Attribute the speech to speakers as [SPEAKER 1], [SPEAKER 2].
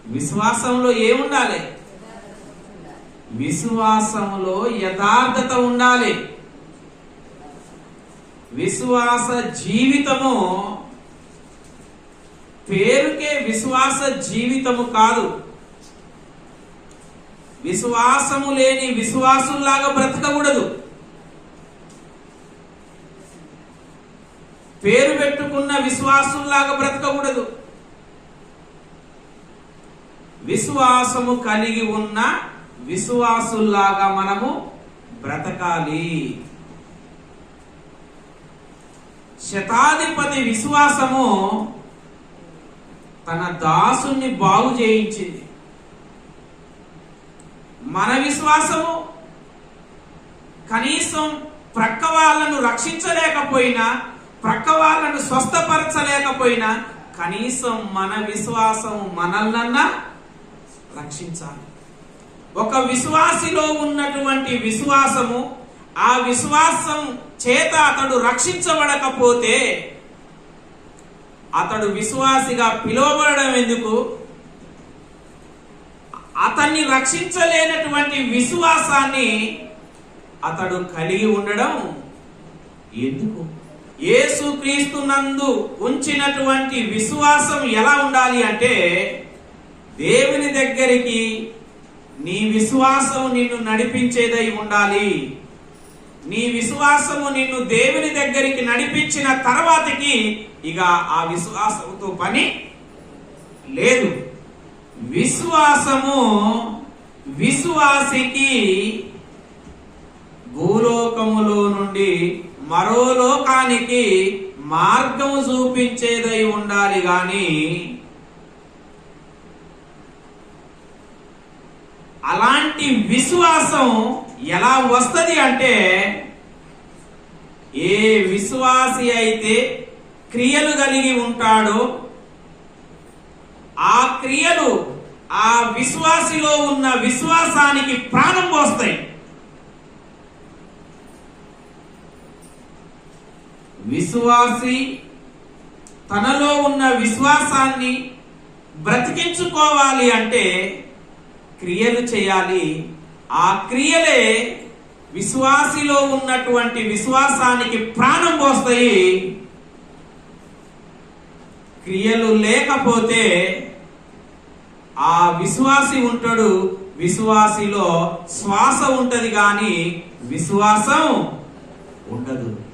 [SPEAKER 1] విశ్వాసంలో ఏముండాలి? విశ్వాసంలో యథార్థత ఉండాలి. విశ్వాస జీవితము పేరుకే విశ్వాస జీవితము కాదు. విశ్వాసము లేని విశ్వాసుల్లాగా బ్రతకకూడదు. పేరు పెట్టుకున్న విశ్వాసుల్లాగా బ్రతకకూడదు. విశ్వాసము కలిగి ఉన్న విశ్వాసుల్లాగా మనము బ్రతకాలి. శతాధిపతి విశ్వాసము తన దాసుని బాగు చేయించింది. మన విశ్వాసము కనీసం ప్రక్క వాళ్ళను రక్షించలేకపోయినా, ప్రక్క వాళ్ళను స్వస్థపరచలేకపోయినా, కనీసం మన విశ్వాసం మనల్నన్నా రక్షించాలి. ఒక విశ్వాసిలో ఉన్నటువంటి విశ్వాసము, ఆ విశ్వాసం చేత అతడు రక్షించబడకపోతే అతడు విశ్వాసిగా పిలువబడడం ఎందుకు? అతన్ని రక్షించలేనటువంటి విశ్వాసాన్ని అతడు కలిగి ఉండడం ఎందుకు? యేసుక్రీస్తునందు ఉంచినటువంటి విశ్వాసం ఎలా ఉండాలి అంటే, దేవుని దగ్గరికి నీ విశ్వాసం నిన్ను నడిపించేదై ఉండాలి. నీ విశ్వాసము నిన్ను దేవుని దగ్గరికి నడిపించిన తర్వాతకి ఇక ఆ విశ్వాసంతో పని లేదు. విశ్వాసము విశ్వాసికి భూలోకములో నుండి మరో లోకానికి మార్గము చూపించేదై ఉండాలి గాని అలాంటి విశ్వాసం ఎలా వస్తది అంటే, ఏ విశ్వాసి అయితే క్రియలు కలిగి ఉంటాడో ఆ క్రియలు ఆ విశ్వాసిలో ఉన్న విశ్వాసానికి ప్రాణం పోస్తాయి. విశ్వాసి తనలో ఉన్న విశ్వాసాన్ని బ్రతికించుకోవాలి అంటే క్రియలు చేయాలి. ఆ క్రియలే విశ్వాసిలో ఉన్నటువంటి విశ్వాసానికి ప్రాణం పోస్తాయి. క్రియలు లేకపోతే ఆ విశ్వాసి ఉంటాడు, విశ్వాసిలో శ్వాస ఉంటది కానీ విశ్వాసం ఉండదు.